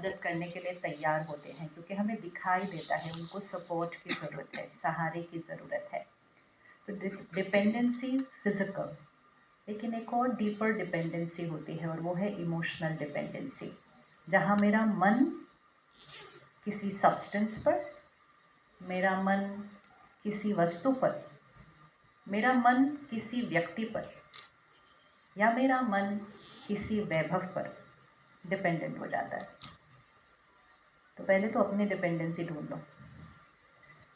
मदद करने के लिए तैयार होते हैं, क्योंकि हमें दिखाई देता है उनको सपोर्ट की ज़रूरत है, सहारे की ज़रूरत है। तो डिपेंडेंसी फिजिकल, लेकिन एक और डीपर डिपेंडेंसी होती है और वो है इमोशनल डिपेंडेंसी, जहाँ मेरा मन किसी सब्सटेंस पर, मेरा मन किसी वस्तु पर, मेरा मन किसी व्यक्ति पर, या मेरा मन किसी वैभव पर डिपेंडेंट हो जाता है। तो पहले तो अपनी डिपेंडेंसी ढूंढ लो,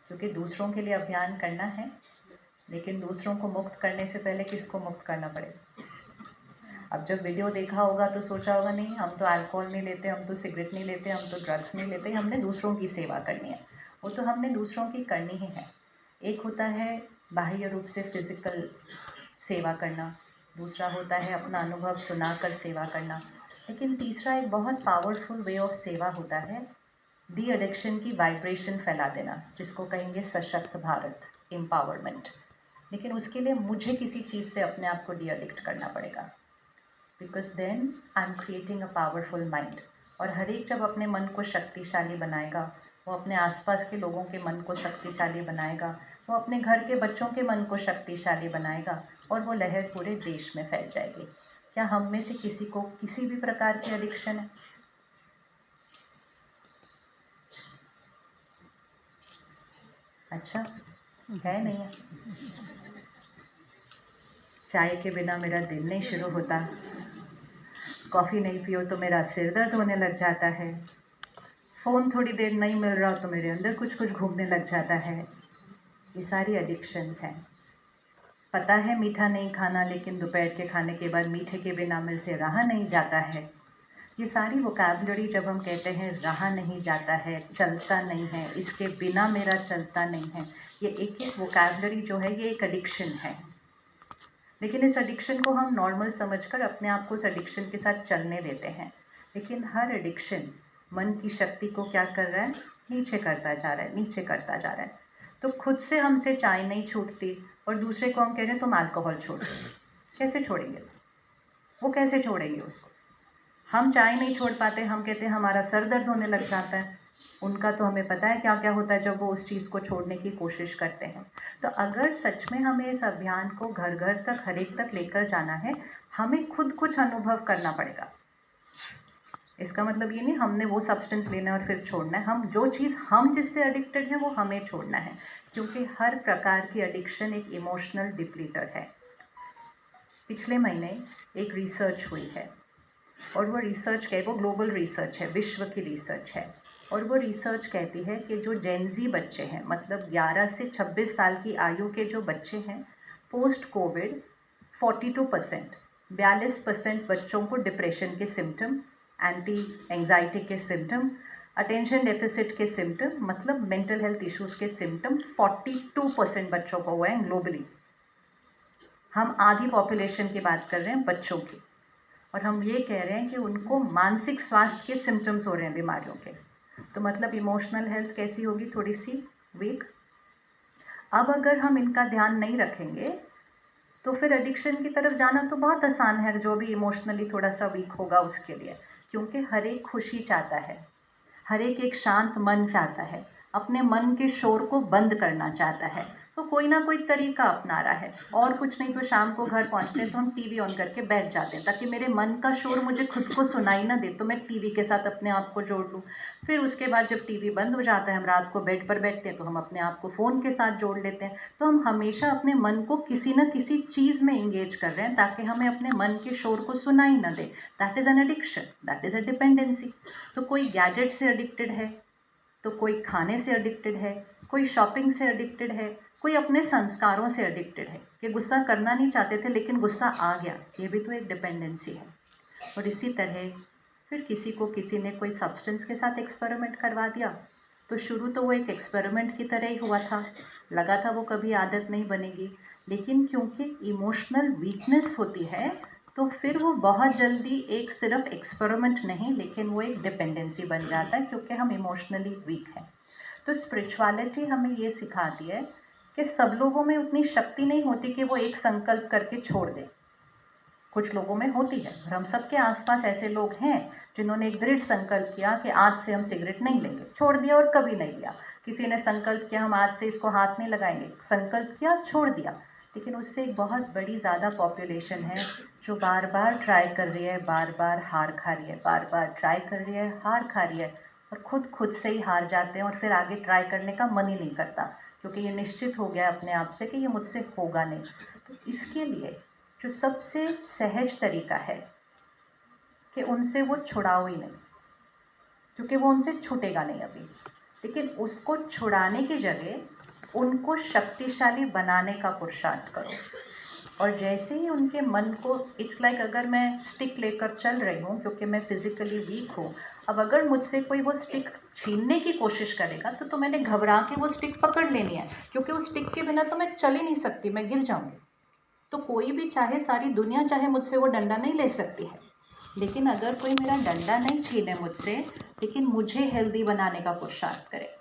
क्योंकि दूसरों के लिए अभियान करना है, लेकिन दूसरों को मुक्त करने से पहले किसको मुक्त करना पड़ेगा। अब जब वीडियो देखा होगा तो सोचा होगा नहीं, हम तो अल्कोहल नहीं लेते, हम तो सिगरेट नहीं लेते, हम तो ड्रग्स नहीं लेते, हमने दूसरों की सेवा करनी है। वो तो हमने दूसरों की करनी ही है। एक होता है बाह्य रूप से फिजिकल सेवा करना, दूसरा होता है अपना अनुभव सुनाकर सेवा करना, लेकिन तीसरा एक बहुत पावरफुल वे ऑफ सेवा होता है डी एडिक्शन की वाइब्रेशन फैला देना, जिसको कहेंगे सशक्त भारत, एम्पावरमेंट। लेकिन उसके लिए मुझे किसी चीज़ से अपने आप को डी एडिक्ट करना पड़ेगा, because then I am creating a powerful mind. और हर एक जब अपने मन को शक्तिशाली बनाएगा, वो अपने आसपास के लोगों के मन को शक्तिशाली बनाएगा, वो अपने घर के बच्चों के मन को शक्तिशाली बनाएगा, और वो लहर पूरे देश में फैल जाएगी। क्या हम में से किसी को किसी भी प्रकार की एडिक्शन है? अच्छा, है नहीं है? चाय के बिना मेरा दिन नहीं शुरू होता, कॉफ़ी नहीं पियो तो मेरा सिर दर्द होने लग जाता है, फ़ोन थोड़ी देर नहीं मिल रहा तो मेरे अंदर कुछ कुछ घूमने लग जाता है। ये सारी एडिक्शंस हैं। पता है मीठा नहीं खाना, लेकिन दोपहर के खाने के बाद मीठे के बिना मेरे से रहा नहीं जाता है। ये सारी वोकैबुलरी जब हम कहते हैं रहा नहीं जाता है, चलता नहीं है, इसके बिना मेरा चलता नहीं है, ये एक एक वोकैबुलरी जो है ये एक एडिक्शन है। लेकिन इस एडिक्शन को हम नॉर्मल समझकर अपने आप को उस एडिक्शन के साथ चलने देते हैं। लेकिन हर एडिक्शन मन की शक्ति को क्या कर रहा है? नीचे करता जा रहा है, नीचे करता जा रहा है। तो खुद से हमसे चाय नहीं छूटती और दूसरे को हम कह रहे हैं तुम अल्कोहल छोड़ दो। कैसे छोड़ेंगे? वो कैसे छोड़ेंगे उसको? हम चाय नहीं छोड़ पाते, हम कहते हैं हमारा सर दर्द होने लग जाता है। उनका तो हमें पता है क्या क्या होता है जब वो उस चीज़ को छोड़ने की कोशिश करते हैं। तो अगर सच में हमें इस अभियान को घर घर तक, हर एक तक लेकर जाना है, हमें खुद कुछ अनुभव करना पड़ेगा। इसका मतलब ये नहीं हमने वो सब्सटेंस लेना है और फिर छोड़ना है। हम जो चीज़ हम जिससे एडिक्टेड हैं वो हमें छोड़ना है, क्योंकि हर प्रकार की एडिक्शन एक इमोशनल डिप्लीटर है। पिछले महीने एक रिसर्च हुई है, और वो रिसर्च वो ग्लोबल रिसर्च है, विश्व की रिसर्च है। और वो रिसर्च कहती है कि जो जेनजी बच्चे हैं, मतलब 11 से 26 साल की आयु के जो बच्चे हैं, पोस्ट कोविड 42%, 42% बच्चों को डिप्रेशन के सिम्टम, एंटी एंजाइटी के सिम्टम, अटेंशन डेफिसिट के सिम्टम, मतलब मेंटल हेल्थ इश्यूज के सिम्टम 42% बच्चों को हुए हैं ग्लोबली। हम आधी पॉपुलेशन की बात कर रहे हैं बच्चों की, और हम ये कह रहे हैं कि उनको मानसिक स्वास्थ्य के सिम्टम्स हो रहे हैं बीमारियों के। तो मतलब इमोशनल हेल्थ कैसी होगी? थोड़ी सी वीक। अब अगर हम इनका ध्यान नहीं रखेंगे तो फिर एडिक्शन की तरफ जाना तो बहुत आसान है, जो भी इमोशनली थोड़ा सा वीक होगा उसके लिए, क्योंकि हर एक खुशी चाहता है, हर एक शांत मन चाहता है, अपने मन के शोर को बंद करना चाहता है। तो कोई ना कोई तरीका अपना रहा है, और कुछ नहीं तो शाम को घर पहुंचते हैं तो हम टीवी ऑन करके बैठ जाते हैं, ताकि मेरे मन का शोर मुझे खुद को सुनाई ना दे, तो मैं टीवी के साथ अपने आप को जोड़ लूँ। फिर उसके बाद जब टीवी बंद हो जाता है, हम रात को बेड पर बैठते हैं, तो हम अपने आप को फ़ोन के साथ जोड़ लेते हैं। तो हम हमेशा अपने मन को किसी न किसी चीज़ में इंगेज कर रहे हैं, ताकि हमें अपने मन के शोर को सुनाई ना दे। That is an addiction, that is a dependency. तो कोई गैजेट से एडिक्टेड है, तो कोई खाने से एडिक्टेड है, कोई शॉपिंग से एडिक्टेड है, कोई अपने संस्कारों से एडिक्टेड है कि गुस्सा करना नहीं चाहते थे लेकिन गुस्सा आ गया, ये भी तो एक डिपेंडेंसी है। और इसी तरह फिर किसी को किसी ने कोई सब्सटेंस के साथ एक्सपेरिमेंट करवा दिया, तो शुरू तो वो एक एक्सपेरिमेंट की तरह ही हुआ था, लगा था वो कभी आदत नहीं बनेगी, लेकिन क्योंकि इमोशनल वीकनेस होती है तो फिर वो बहुत जल्दी एक सिर्फ एक्सपेरिमेंट नहीं, लेकिन वो एक डिपेंडेंसी बन जाता है, क्योंकि हम इमोशनली वीक हैं। तो स्पिरिचुअलिटी हमें ये सिखाती है कि सब लोगों में उतनी शक्ति नहीं होती कि वो एक संकल्प करके छोड़ दें। कुछ लोगों में होती है, और हम सबके आसपास ऐसे लोग हैं जिन्होंने एक दृढ़ संकल्प किया कि आज से हम सिगरेट नहीं लेंगे, छोड़ दिया और कभी नहीं लिया। किसी ने संकल्प किया हम आज से इसको हाथ नहीं लगाएंगे, संकल्प किया, छोड़ दिया। लेकिन उससे एक बहुत बड़ी ज़्यादा पॉपुलेशन है जो बार बार ट्राई कर रही है, बार बार हार खा रही है, बार बार ट्राई कर रही है, हार खा रही है, और खुद से ही हार जाते हैं और फिर आगे ट्राई करने का मन ही नहीं करता, क्योंकि ये निश्चित हो गया अपने आप से कि ये मुझसे होगा नहीं। तो इसके लिए जो सबसे सहज तरीका है कि उनसे वो छुड़ाओ ही नहीं, क्योंकि वो उनसे छूटेगा नहीं अभी। लेकिन उसको छुड़ाने की जगह उनको शक्तिशाली बनाने का पुरुषार्थ करो। और जैसे ही उनके मन को, इट्स लाइक अगर मैं स्टिक लेकर चल रही हूँ क्योंकि मैं फिज़िकली वीक हूँ, अब अगर मुझसे कोई वो स्टिक छीनने की कोशिश करेगा तो मैंने घबरा के वो स्टिक पकड़ लेनी है, क्योंकि उस स्टिक के बिना तो मैं चल ही नहीं सकती, मैं गिर जाऊँगी। तो कोई भी चाहे, सारी दुनिया चाहे, मुझसे वो डंडा नहीं ले सकती है। लेकिन अगर कोई मेरा डंडा नहीं छीने मुझसे, लेकिन मुझे हेल्दी बनाने का पुरुषार्थ करे,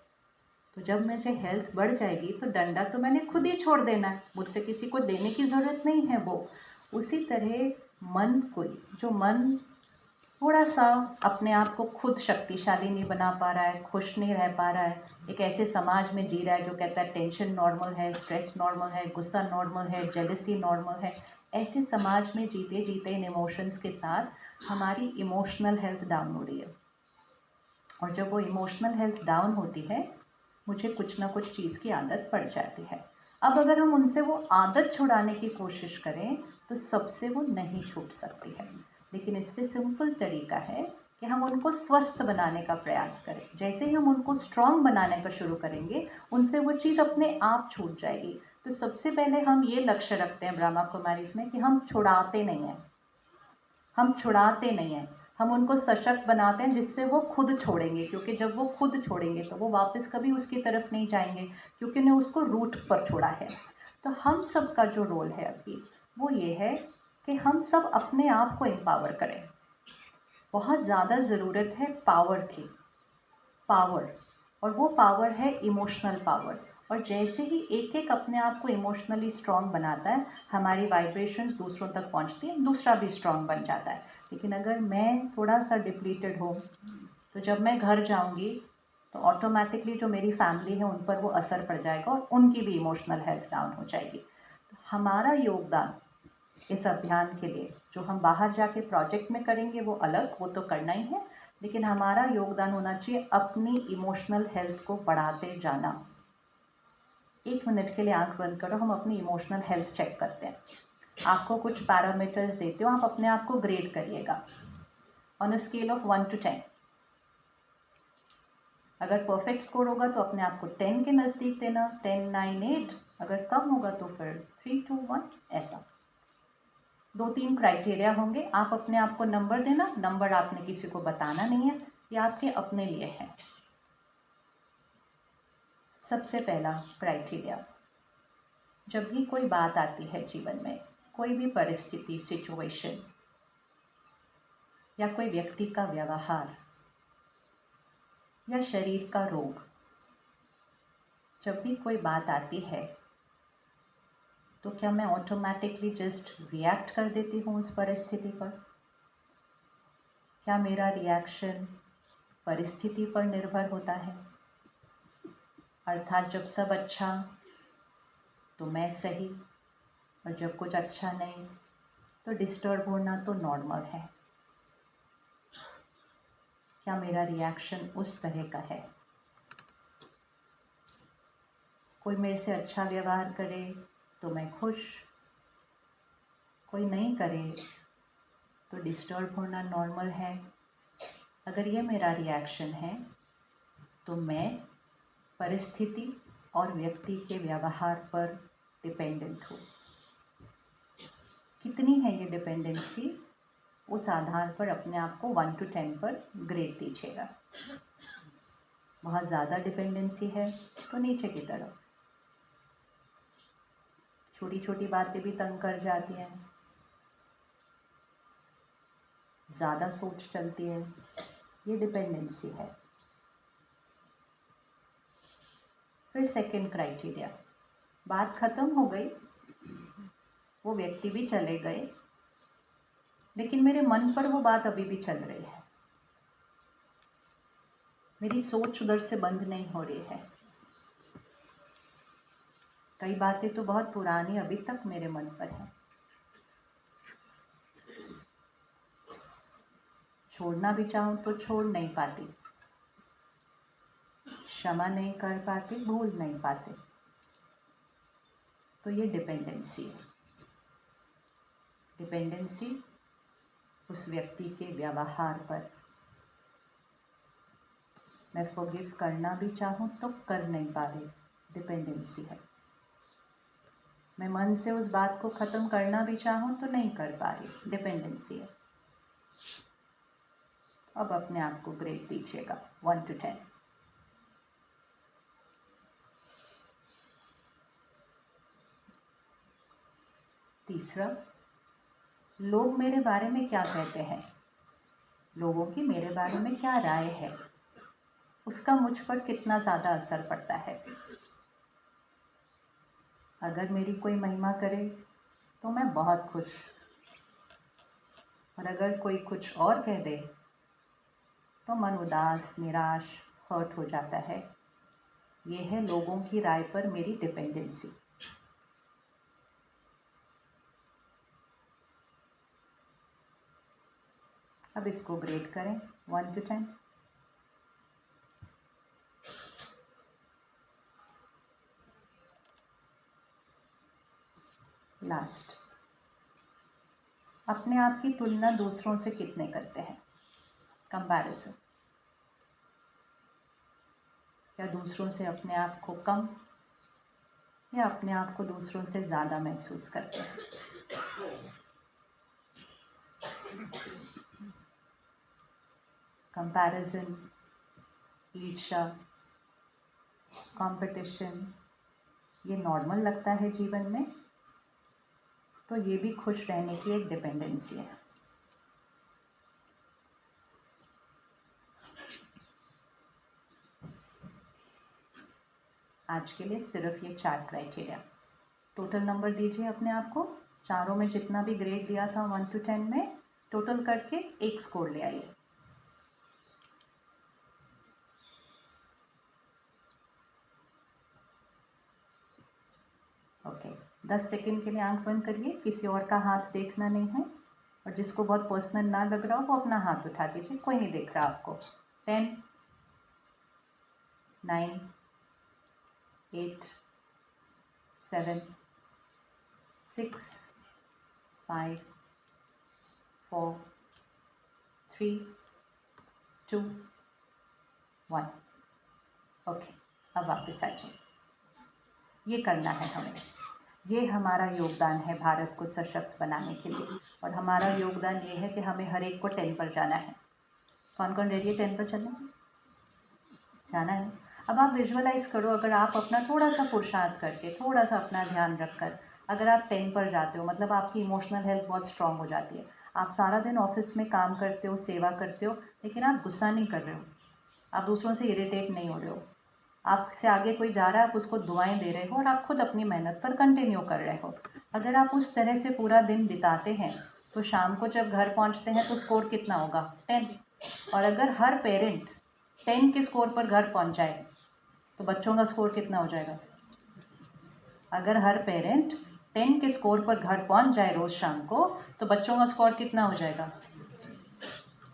तो जब मुझे हेल्थ बढ़ जाएगी तो डंडा तो मैंने खुद ही छोड़ देना है, मुझसे किसी को देने की ज़रूरत नहीं है वो। उसी तरह मन, कोई जो मन थोड़ा सा अपने आप को खुद शक्तिशाली नहीं बना पा रहा है, खुश नहीं रह पा रहा है, एक ऐसे समाज में जी रहा है जो कहता है टेंशन नॉर्मल है, स्ट्रेस नॉर्मल है, गुस्सा नॉर्मल है, जेलसी नॉर्मल है, ऐसे समाज में जीते जीते इन इमोशंस के साथ हमारी इमोशनल हेल्थ डाउन हो रही है। और जब वो इमोशनल हेल्थ डाउन होती है, मुझे कुछ ना कुछ चीज़ की आदत पड़ जाती है। अब अगर हम उनसे वो आदत छुड़ाने की कोशिश करें तो सबसे वो नहीं छूट सकती है। लेकिन इससे सिंपल तरीका है कि हम उनको स्वस्थ बनाने का प्रयास करें। जैसे ही हम उनको स्ट्रॉन्ग बनाने का शुरू करेंगे, उनसे वो चीज़ अपने आप छूट जाएगी। तो सबसे पहले हम ये लक्ष्य रखते हैं ब्रह्मा कुमारीज़ में कि हम छुड़ाते नहीं हैं, हम छुड़ाते नहीं हैं, हम उनको सशक्त बनाते हैं जिससे वो खुद छोड़ेंगे। क्योंकि जब वो खुद छोड़ेंगे तो वो वापस कभी उसकी तरफ नहीं जाएंगे, क्योंकि उन्हें उसको रूट पर छोड़ा है। तो हम सब का जो रोल है अभी वो ये है कि हम सब अपने आप को एम्पावर करें। बहुत ज़्यादा ज़रूरत है पावर की, पावर, और वो पावर है इमोशनल पावर। और जैसे ही एक एक अपने आप को इमोशनली स्ट्रॉन्ग बनाता है, हमारी वाइब्रेशंस दूसरों तक पहुंचती हैं, दूसरा भी स्ट्रॉन्ग बन जाता है। लेकिन अगर मैं थोड़ा सा डिप्लीटेड हूँ तो जब मैं घर जाऊँगी तो ऑटोमेटिकली जो मेरी फैमिली है उन पर वो असर पड़ जाएगा और उनकी भी इमोशनल हेल्थ डाउन हो जाएगी। तो हमारा योगदान इस अभियान के लिए जो हम बाहर जाके प्रोजेक्ट में करेंगे वो अलग, वो तो करना ही है, लेकिन हमारा योगदान होना चाहिए अपनी इमोशनल हेल्थ को बढ़ाते जाना। 1 मिनट के लिए आंख बंद करो, हम अपनी इमोशनल हेल्थ चेक करते हैं। आपको कुछ पैरामीटर्स देते हो, आप अपने आप को ग्रेड करिएगा on a scale of 1 to 10। अगर परफेक्ट स्कोर होगा तो अपने आप को 10 के नज़दीक देना, 10, 9, 8। अगर कम होगा तो फिर 3, 2, 1, ऐसा 2-3 क्राइटेरिया होंगे। आप अपने आप को नंबर देना, नंबर आपने किसी को बताना नहीं है, ये आपके अपने लिए है। सबसे पहला क्राइटेरिया, जब भी कोई बात आती है जीवन में, कोई भी परिस्थिति, सिचुएशन या कोई व्यक्ति का व्यवहार या शरीर का रोग, जब भी कोई बात आती है तो क्या मैं ऑटोमेटिकली जस्ट रिएक्ट कर देती हूँ उस परिस्थिति पर? क्या मेरा रिएक्शन परिस्थिति पर निर्भर होता है? अर्थात जब सब अच्छा तो मैं सही, और जब कुछ अच्छा नहीं तो डिस्टर्ब होना तो नॉर्मल है। क्या मेरा रिएक्शन उस तरह का है? कोई मेरे से अच्छा व्यवहार करे तो मैं खुश, कोई नहीं करे तो डिस्टर्ब होना नॉर्मल है। अगर ये मेरा रिएक्शन है तो मैं परिस्थिति और व्यक्ति के व्यवहार पर डिपेंडेंट हूँ। कितनी है ये डिपेंडेंसी, उस आधार पर अपने आप को 1 to 10 पर ग्रेड दीजिएगा। बहुत ज़्यादा डिपेंडेंसी है तो नीचे की तरफ, छोटी छोटी बातें भी तंग कर जाती हैं, ज़्यादा सोच चलती है, ये डिपेंडेंसी है। फिर सेकंड क्राइटेरिया, बात ख़त्म हो गई, वो व्यक्ति भी चले गए, लेकिन मेरे मन पर वो बात अभी भी चल रही है। मेरी सोच उधर से बंद नहीं हो रही है। कई बातें तो बहुत पुरानी अभी तक मेरे मन पर हैं। छोड़ना भी चाहूँ तो छोड़ नहीं पाती, क्षमा नहीं कर पाते, भूल नहीं पाते। तो ये डिपेंडेंसी है। डिपेंडेंसी उस व्यक्ति के व्यवहार पर। मैं फॉरगिव करना भी चाहूँ तो कर नहीं पा रही, डिपेंडेंसी है। मैं मन से उस बात को ख़त्म करना भी चाहूँ तो नहीं कर पा रही, डिपेंडेंसी है। अब अपने आप को ग्रेड दीजिएगा 1 to 10। तीसरा, लोग मेरे बारे में क्या कहते हैं, लोगों की मेरे बारे में क्या राय है, उसका मुझ पर कितना ज़्यादा असर पड़ता है। अगर मेरी कोई महिमा करे तो मैं बहुत खुश, और अगर कोई कुछ और कह दे तो मन उदास, निराश, हर्ट हो जाता है। ये है लोगों की राय पर मेरी डिपेंडेंसी। अब इसको ग्रेड करें 1 to 10। लास्ट, अपने आप की तुलना दूसरों से कितने करते हैं, कंपैरिजन। क्या दूसरों से अपने आप को कम या अपने आप को दूसरों से ज़्यादा महसूस करते हैं। कंपैरिजन, ईर्ष्या, कंपटीशन, ये नॉर्मल लगता है जीवन में, तो ये भी खुश रहने की एक डिपेंडेंसी है। आज के लिए सिर्फ ये 4 क्राइटेरिया। टोटल नंबर दीजिए अपने आप को, चारों में जितना भी ग्रेड दिया था 1 to 10 में, टोटल करके एक स्कोर ले आइए। ओके, 10 सेकेंड के लिए आंख बंद करिए, किसी और का हाथ देखना नहीं है, और जिसको बहुत पर्सनल ना लग रहा हो वो अपना हाथ उठा दीजिए, कोई नहीं देख रहा आपको। 10, 9, 8, 7, 6, 5, 4, 3, 2, 1। ओके, अब वापस आ जाइए। ये करना है हमें, ये हमारा योगदान है भारत को सशक्त बनाने के लिए, और हमारा योगदान ये है कि हमें हर एक को 10 पर जाना है। कौन कौन रेडी है 10 पर चलने? जाना है। अब आप विजुअलाइज करो, अगर आप अपना थोड़ा सा पुरुषार्थ करके, थोड़ा सा अपना ध्यान रखकर अगर आप 10 पर जाते हो, मतलब आपकी इमोशनल हेल्थ बहुत स्ट्रांग हो जाती है। आप सारा दिन ऑफिस में काम करते हो, सेवा करते हो, लेकिन आप गुस्सा नहीं कर रहे हो, आप दूसरों से इरिटेट नहीं हो रहे हो, आपसे आगे कोई जा रहा है आप उसको दुआएं दे रहे हो, और आप खुद अपनी मेहनत पर कंटिन्यू कर रहे हो। अगर आप उस तरह से पूरा दिन बिताते हैं तो शाम को जब घर पहुंचते हैं तो स्कोर कितना होगा? 10। और अगर हर पेरेंट 10 के स्कोर पर घर पहुंच जाए तो बच्चों का स्कोर कितना हो जाएगा? अगर हर पेरेंट 10 के स्कोर पर घर पहुंच जाए रोज शाम को, तो बच्चों का स्कोर कितना हो जाएगा?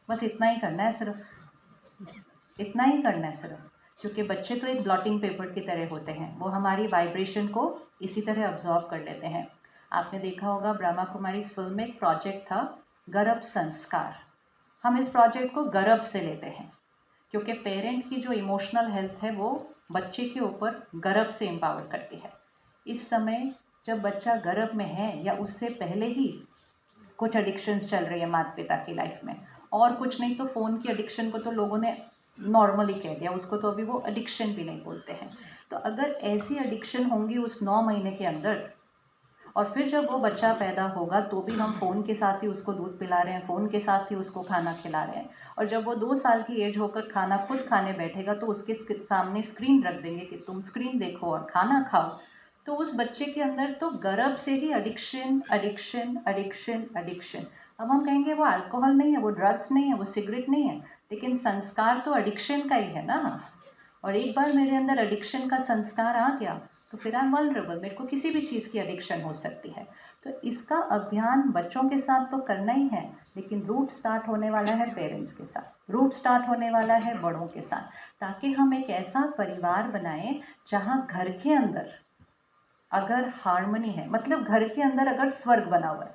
बस इतना ही करना है, सिर्फ इतना ही करना है सिर्फ। क्योंकि बच्चे तो एक ब्लॉटिंग पेपर की तरह होते हैं, वो हमारी वाइब्रेशन को इसी तरह अब्जॉर्ब कर लेते हैं। आपने देखा होगा ब्रह्मा कुमारी फिल्म में एक प्रोजेक्ट था, गर्भ संस्कार। हम इस प्रोजेक्ट को गर्भ से लेते हैं, क्योंकि पेरेंट की जो इमोशनल हेल्थ है वो बच्चे के ऊपर गर्भ से एम्पावर करती है। इस समय जब बच्चा गर्भ में है या उससे पहले ही कुछ एडिक्शंस चल रही है माता पिता की लाइफ में, और कुछ नहीं तो फ़ोन की एडिक्शन को तो लोगों ने नॉर्मली कह दिया, उसको तो अभी वो एडिक्शन भी नहीं बोलते हैं। तो अगर ऐसी एडिक्शन होंगी उस 9 महीने के अंदर, और फिर जब वो बच्चा पैदा होगा तो भी हम फ़ोन के साथ ही उसको दूध पिला रहे हैं, फ़ोन के साथ ही उसको खाना खिला रहे हैं, और जब वो 2 साल की एज होकर खाना खुद खाने बैठेगा तो उसके सामने स्क्रीन रख देंगे कि तुम स्क्रीन देखो और खाना खाओ। तो उस बच्चे के अंदर तो गर्भ से ही एडिक्शन एडिक्शन एडिक्शन एडिक्शन। अब हम कहेंगे वो अल्कोहल नहीं है, वो ड्रग्स नहीं है, वो सिगरेट नहीं है, लेकिन संस्कार तो एडिक्शन का ही है ना। और एक बार मेरे अंदर एडिक्शन का संस्कार आ गया तो फिर आई एम वल्नरेबल, मेरे को किसी भी चीज़ की एडिक्शन हो सकती है। तो इसका अभियान बच्चों के साथ तो करना ही है, लेकिन रूट स्टार्ट होने वाला है पेरेंट्स के साथ, रूट स्टार्ट होने वाला है बड़ों के साथ, ताकि हम एक ऐसा परिवार बनाएं जहां घर के अंदर अगर हार्मनी है, मतलब घर के अंदर अगर स्वर्ग बना हुआ है,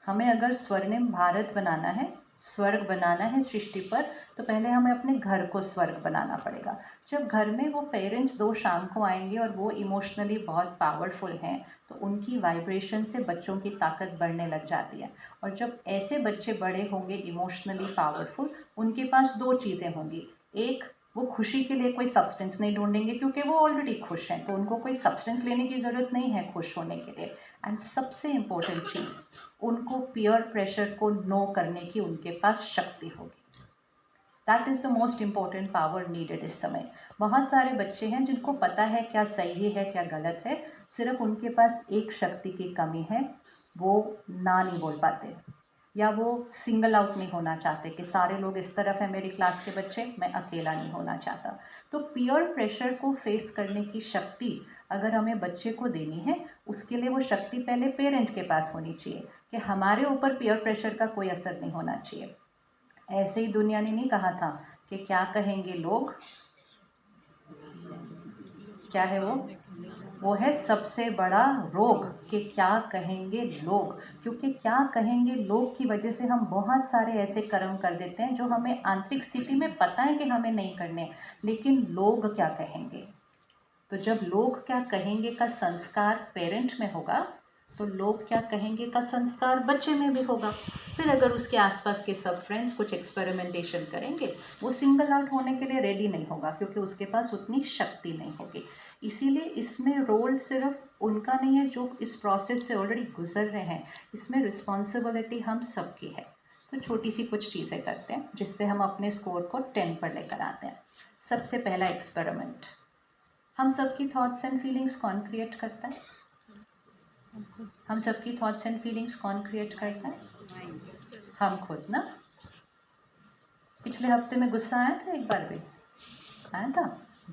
हमें अगर स्वर्णिम भारत बनाना है, स्वर्ग बनाना है सृष्टि पर, तो पहले हमें अपने घर को स्वर्ग बनाना पड़ेगा। जब घर में वो पेरेंट्स 2 शाम को आएंगे और वो इमोशनली बहुत पावरफुल हैं, तो उनकी वाइब्रेशन से बच्चों की ताकत बढ़ने लग जाती है। और जब ऐसे बच्चे बड़े होंगे इमोशनली पावरफुल, उनके पास 2 चीज़ें होंगी। एक, वो खुशी के लिए कोई सब्सटेंस नहीं ढूंढेंगे क्योंकि वो ऑलरेडी खुश हैं, तो उनको कोई सब्सटेंस लेने की ज़रूरत नहीं है खुश होने के लिए। एंड सबसे इम्पोर्टेंट चीज़, उनको पीयर प्रेशर को नो करने की उनके पास शक्ति होगी। That is the most important power needed इस समय। बहुत सारे बच्चे हैं जिनको पता है क्या सही है क्या गलत है, सिर्फ उनके पास एक शक्ति की कमी है, वो ना नहीं बोल पाते, या वो सिंगल आउट नहीं होना चाहते कि सारे लोग इस तरफ है मेरी क्लास के बच्चे, मैं अकेला नहीं होना चाहता। तो पीयर प्रेशर को फेस करने की शक्ति अगर हमें बच्चे को देनी है, उसके लिए वो शक्ति पहले पेरेंट के पास होनी चाहिए कि हमारे ऊपर पीयर प्रेशर का कोई असर नहीं होना चाहिए। ऐसे ही दुनिया ने नहीं कहा था कि क्या कहेंगे लोग, क्या है वो है सबसे बड़ा रोग कि क्या कहेंगे लोग। क्योंकि क्या कहेंगे लोग की वजह से हम बहुत सारे ऐसे कर्म कर देते हैं जो हमें आंतरिक स्थिति में पता है कि हमें नहीं करने, लेकिन लोग क्या कहेंगे। तो जब लोग क्या कहेंगे का संस्कार पेरेंट में होगा, तो लोग क्या कहेंगे का संस्कार बच्चे में भी होगा। फिर अगर उसके आसपास के सब फ्रेंड्स कुछ एक्सपेरिमेंटेशन करेंगे, वो सिंगल आउट होने के लिए रेडी नहीं होगा क्योंकि उसके पास उतनी शक्ति नहीं होगी। इसीलिए इसमें रोल सिर्फ उनका नहीं है जो इस प्रोसेस से ऑलरेडी गुजर रहे हैं, इसमें रिस्पॉन्सिबिलिटी हम सबकी है। तो छोटी सी कुछ चीज़ें करते हैं जिससे हम अपने स्कोर को 10 पर लेकर आते हैं। सबसे पहला एक्सपेरिमेंट, हम सबकी थॉट्स एंड फीलिंग्स कौन क्रिएट करता है? हम सबकी थॉट्स एंड फीलिंग्स कौन क्रिएट करता है? हम खुद ना। पिछले हफ्ते में गुस्सा आया था, एक बार भी आया था,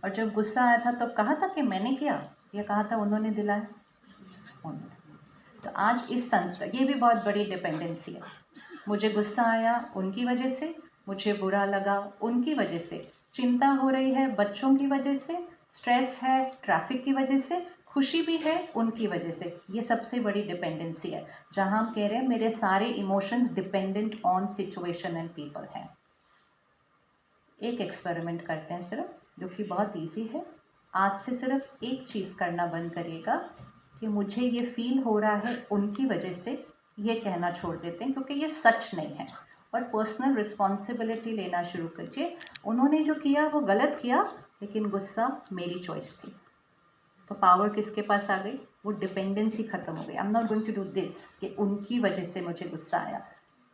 और जब गुस्सा आया था तो कहा था कि मैंने किया, या कहा था उन्होंने दिलाया? उन्होंने। तो आज इस संस्कार, ये भी बहुत बड़ी डिपेंडेंसी है। मुझे गुस्सा आया उनकी वजह से, मुझे बुरा लगा उनकी वजह से, चिंता हो रही है बच्चों की वजह से, स्ट्रेस है ट्रैफिक की वजह से, खुशी भी है उनकी वजह से। ये सबसे बड़ी डिपेंडेंसी है जहाँ हम कह रहे हैं मेरे सारे emotions dependent on situation and people हैं। एक एक्सपेरिमेंट करते हैं सिर्फ, जो कि बहुत इजी है। आज से सिर्फ एक चीज़ करना बंद करिएगा कि मुझे ये फील हो रहा है उनकी वजह से, ये कहना छोड़ देते हैं क्योंकि ये सच नहीं है, और पर्सनल रिस्पॉन्सिबिलिटी लेना शुरू कीजिए। उन्होंने जो किया वो गलत किया, लेकिन गुस्सा मेरी चॉइस थी। तो पावर किसके पास आ गई? वो डिपेंडेंसी खत्म हो गई। I am not going to do this कि उनकी वजह से मुझे गुस्सा आया,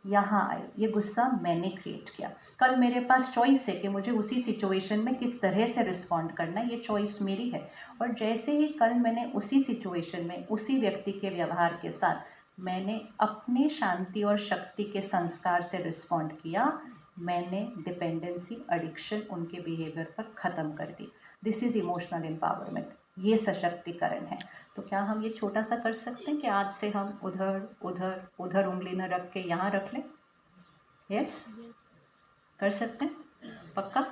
यहाँ आए, ये गुस्सा मैंने क्रिएट किया। कल मेरे पास चॉइस है कि मुझे उसी सिचुएशन में किस तरह से रिस्पॉन्ड करना है, ये चॉइस मेरी है। और जैसे ही कल मैंने उसी सिचुएशन में उसी व्यक्ति के व्यवहार के साथ मैंने अपने शांति और शक्ति के संस्कार से रिस्पॉन्ड किया, मैंने डिपेंडेंसी एडिक्शन उनके बिहेवियर पर ख़त्म कर दी। दिस इज़ इमोशनल एम्पावरमेंट, ये सशक्तिकरण है। तो क्या हम ये छोटा सा कर सकते हैं कि आज से हम उधर उधर उधर उंगली न रख के यहाँ रख लें? यस, कर सकते हैं? पक्का?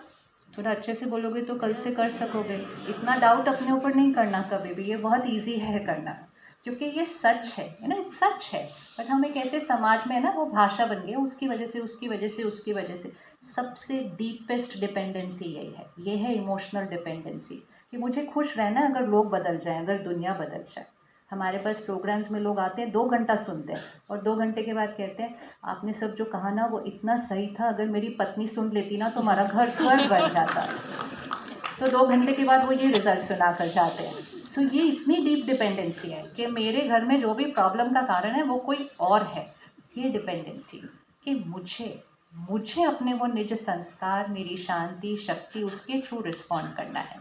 थोड़ा अच्छे से बोलोगे तो कल से कर सकोगे। इतना डाउट अपने ऊपर नहीं करना कभी भी, ये बहुत इजी है करना, क्योंकि ये सच है ना, सच है। बट हम एक ऐसे समाज में है ना, वो भाषा बन गई उसकी वजह से उसकी वजह से उसकी वजह से। सबसे डीपेस्ट डिपेंडेंसी यही है, ये है इमोशनल डिपेंडेंसी, कि मुझे खुश रहना है अगर लोग बदल जाएं, अगर दुनिया बदल जाए। हमारे पास प्रोग्राम्स में लोग आते हैं 2 घंटा सुनते हैं और 2 घंटे के बाद कहते हैं आपने सब जो कहा ना वो इतना सही था, अगर मेरी पत्नी सुन लेती ना तो हमारा घर स्वर्ग बन जाता। तो 2 घंटे के बाद वो ये रिजल्ट सुना कर जाते हैं। सो ये इतनी डीप डिपेंडेंसी है कि मेरे घर में जो भी प्रॉब्लम का कारण है वो कोई और है। ये डिपेंडेंसी कि मुझे अपने वो निज संस्कार, मेरी शांति शक्ति, उसके थ्रू रिस्पॉन्ड करना है।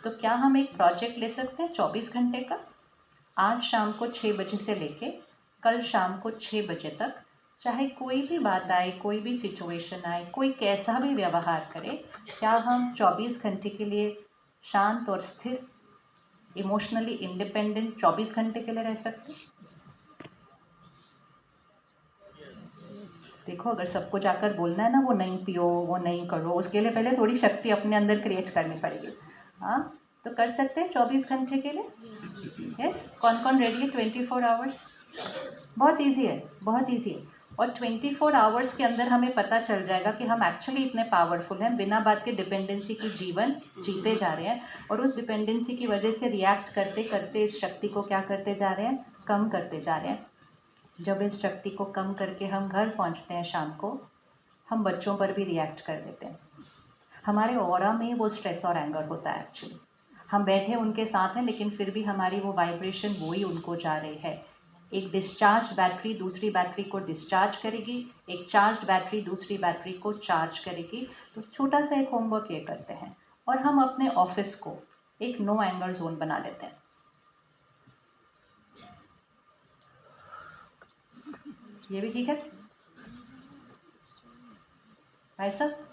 तो क्या हम एक प्रोजेक्ट ले सकते हैं 24 घंटे का? आज शाम को 6 बजे से लेके कल शाम को 6 बजे तक चाहे कोई भी बात आए, कोई भी सिचुएशन आए, कोई कैसा भी व्यवहार करे, क्या हम 24 घंटे के लिए शांत और स्थिर, इमोशनली इंडिपेंडेंट 24 घंटे के लिए रह सकते? देखो, अगर सबको जाकर बोलना है ना वो नहीं पियो, वो नहीं करो, उसके लिए पहले थोड़ी शक्ति अपने अंदर क्रिएट करनी पड़ेगी। हाँ, तो कर सकते हैं 24 घंटे के लिए? यस, कौन कौन रेडी है? 24 आवर्स बहुत ईजी है, बहुत ईजी है। और 24 आवर्स के अंदर हमें पता चल जाएगा कि हम एक्चुअली इतने पावरफुल हैं, बिना बात के डिपेंडेंसी की जीवन जीते जा रहे हैं, और उस डिपेंडेंसी की वजह से रिएक्ट करते करते इस शक्ति को क्या करते जा रहे हैं? कम करते जा रहे हैं। जब इस शक्ति को कम करके हम घर पहुंचते हैं शाम को, हम बच्चों पर भी रिएक्ट कर देते हैं। हमारे ऑरा में वो स्ट्रेस और एंगर होता है एक्चुअली। हम बैठे उनके साथ हैं लेकिन फिर भी हमारी वो वाइब्रेशन वो ही उनको जा रही है। एक डिस्चार्ज बैटरी दूसरी बैटरी को डिस्चार्ज करेगी, एक चार्ज बैटरी दूसरी बैटरी को चार्ज करेगी। तो छोटा सा एक होमवर्क ये करते हैं और हम अपने ऑफिस को एक नो एंगर जोन बना लेते हैं। ये भी ठीक है भाई साहब?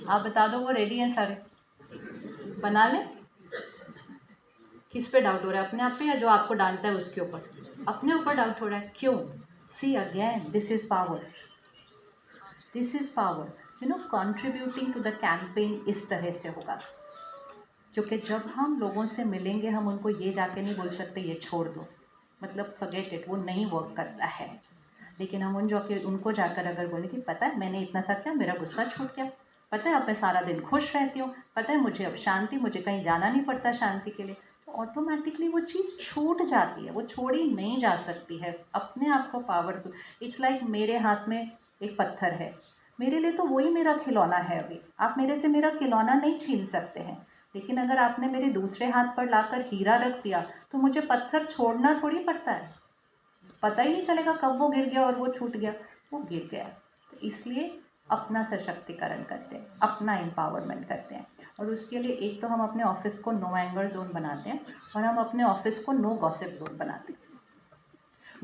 आप बता दो, वो रेडी हैं सारे? बना लें? किस पे डाउट हो रहा है, अपने आप पे या जो आपको डांटता है उसके ऊपर? अपने ऊपर डाउट हो रहा है, क्यों? See again, this is power, this is power. You know, contributing to the campaign इस तरह से होगा, क्योंकि जब हम लोगों से मिलेंगे हम उनको ये जाके नहीं बोल सकते ये छोड़ दो, मतलब फॉरगेट इट, वो नहीं वर्क करता है। लेकिन हम उनको जाकर अगर बोले कि पता है मैंने इतना सा किया, मेरा गुस्सा छूट गया, पता है अब मैं सारा दिन खुश रहती हूँ, पता है मुझे अब शांति, मुझे कहीं जाना नहीं पड़ता शांति के लिए, तो ऑटोमेटिकली वो चीज़ छूट जाती है, वो छोड़ी नहीं जा सकती है, अपने आप को पावरफुल। इट्स लाइक मेरे हाथ में एक पत्थर है, मेरे लिए तो वही मेरा खिलौना है, अभी आप मेरे से मेरा खिलौना नहीं छीन सकते हैं। लेकिन अगर आपने मेरे दूसरे हाथ पर लाकर हीरा रख दिया तो मुझे पत्थर छोड़ना थोड़ी पड़ता है, पता ही नहीं चलेगा कब वो गिर गया और वो छूट गया, वो गिर गया। तो इसलिए अपना सशक्तिकरण करते हैं, अपना एम्पावरमेंट करते हैं। और उसके लिए एक तो हम अपने ऑफिस को नो एंगर जोन बनाते हैं और हम अपने ऑफिस को नो गॉसिप जोन बनाते हैं।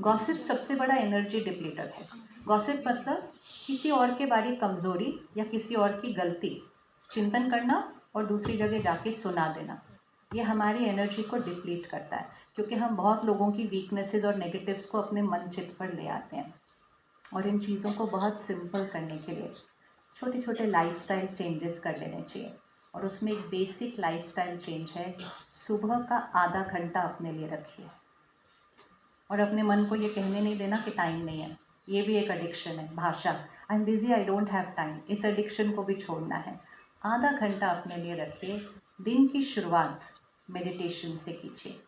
गॉसिप सबसे बड़ा एनर्जी डिप्लीटर है। गॉसिप मतलब किसी और के बारे कमज़ोरी या किसी और की गलती चिंतन करना और दूसरी जगह जाके सुना देना। ये हमारी एनर्जी को डिप्लीट करता है, क्योंकि हम बहुत लोगों की वीकनेसेस और नेगेटिव्स को अपने मन चित्त पर ले आते हैं। और इन चीज़ों को बहुत सिंपल करने के लिए छोटे छोटे लाइफस्टाइल चेंजेस कर लेने चाहिए। और उसमें एक बेसिक लाइफस्टाइल चेंज है, सुबह का आधा घंटा अपने लिए रखिए और अपने मन को ये कहने नहीं देना कि टाइम नहीं है। ये भी एक एडिक्शन है, भाषा, I am busy, I don't have time, इस एडिक्शन को भी छोड़ना है। आधा घंटा अपने लिए रखिए। दिन की शुरुआत मेडिटेशन से कीजिए।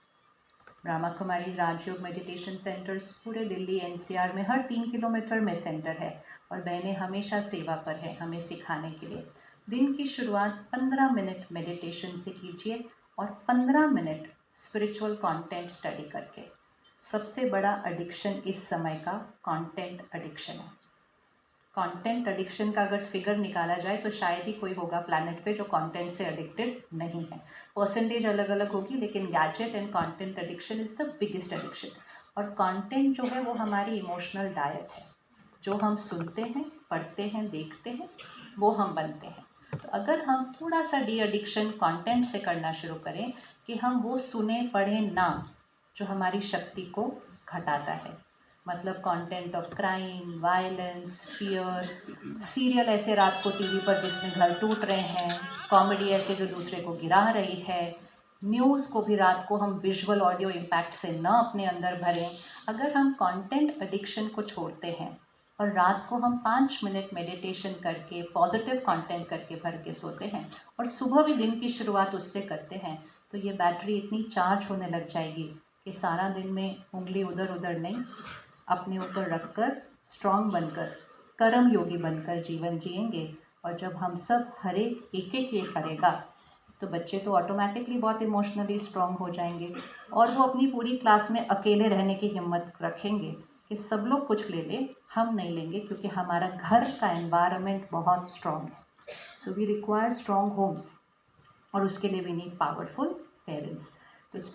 ब्रह्मा कुमारी राजयोग मेडिटेशन सेंटर्स पूरे दिल्ली एनसीआर में हर 3 किलोमीटर में सेंटर है और बहनें हमेशा सेवा पर है हमें सिखाने के लिए। दिन की शुरुआत 15 मिनट मेडिटेशन से कीजिए और 15 मिनट स्पिरिचुअल कंटेंट स्टडी करके। सबसे बड़ा एडिक्शन इस समय का कंटेंट एडिक्शन है। कंटेंट एडिक्शन का अगर फिगर निकाला जाए तो शायद ही कोई होगा प्लैनेट पे जो कंटेंट से एडिक्टेड नहीं है। परसेंटेज अलग अलग होगी लेकिन gadget and content addiction is the biggest addiction. और कंटेंट जो है वो हमारी इमोशनल डाइट है, जो हम सुनते हैं, पढ़ते हैं, देखते हैं, वो हम बनते हैं। तो अगर हम थोड़ा सा डी एडिक्शन कंटेंट से करना शुरू करें कि हम वो सुने पढ़ें ना जो हमारी शक्ति को घटाता है, मतलब content of crime, violence, fear, serial ऐसे रात को टीवी पर जिसमें घर टूट रहे हैं, कॉमेडी ऐसे जो दूसरे को गिरा रही है, न्यूज़ को भी रात को हम विजुअल ऑडियो इम्पैक्ट से न अपने अंदर भरें। अगर हम कंटेंट एडिक्शन को छोड़ते हैं और रात को हम 5 मिनट मेडिटेशन करके पॉजिटिव कंटेंट करके भर के सोते हैं और सुबह भी दिन की शुरुआत उससे करते हैं, तो ये बैटरी इतनी चार्ज होने लग जाएगी कि सारा दिन में उंगली उधर उधर नहीं, अपने ऊपर रखकर स्ट्रांग बनकर कर्म योगी बनकर जीवन जिएंगे। और जब हम सब हर एक एक ये करेगा तो बच्चे तो ऑटोमेटिकली बहुत इमोशनली स्ट्रांग हो जाएंगे और वो अपनी पूरी क्लास में अकेले रहने की हिम्मत रखेंगे कि सब लोग कुछ ले ले, हम नहीं लेंगे, क्योंकि हमारा घर का एनवायरनमेंट बहुत स्ट्रांग है। So we require strong homes और उसके लिए वी नीड पावरफुल पेरेंट्स।